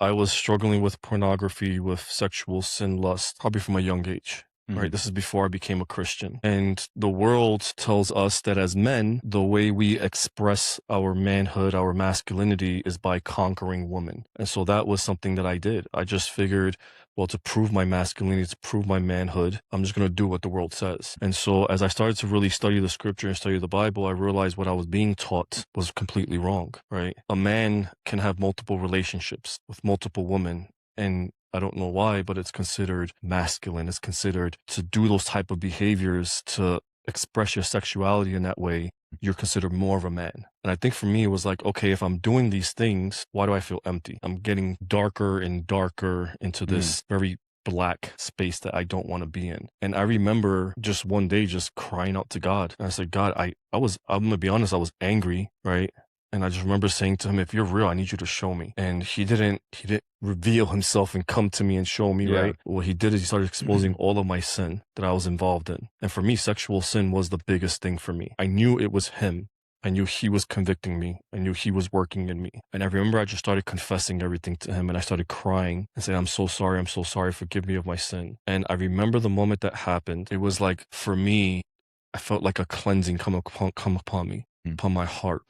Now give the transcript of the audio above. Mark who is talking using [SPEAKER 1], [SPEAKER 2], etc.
[SPEAKER 1] I was struggling with pornography, with sexual sin, lust, probably from a young age. Right.
[SPEAKER 2] Mhm.
[SPEAKER 1] This is before I became a Christian. And the world tells us that as men, the way we express our manhood, our masculinity is by conquering women. And so that was something that I did. I just figured, well, to prove my masculinity, to prove my manhood, I'm just going to do what the world says. And so as I started to really study the scripture and study the Bible, I realized what I was being taught was completely wrong, right? A man can have multiple relationships with multiple women, and I don't know why, but it's considered masculine. It's considered to do those type of behaviors, to express your sexuality in that way. You're considered more of a man. And I think for me, it was like, okay, if I'm doing these things, why do I feel empty? I'm getting darker and darker into
[SPEAKER 2] Mm.
[SPEAKER 1] this very black space that I don't want to be in. And I remember just one day just crying out to God. And I said, God, I'm going to be honest, I was angry, right? And I just remember saying to him, if you're real, I need you to show me. And he didn't reveal himself and come to me and show me,
[SPEAKER 2] Yeah.
[SPEAKER 1] right? What he did is he started exposing all of my sin that I was involved in. And for me, sexual sin was the biggest thing for me. I knew it was him. I knew he was convicting me. I knew he was working in me. And I remember I just started confessing everything to him, and I started crying and saying, I'm so sorry, forgive me of my sin. And I remember the moment that happened. It was like, for me, I felt like a cleansing come upon me,
[SPEAKER 2] Mm.
[SPEAKER 1] upon my heart.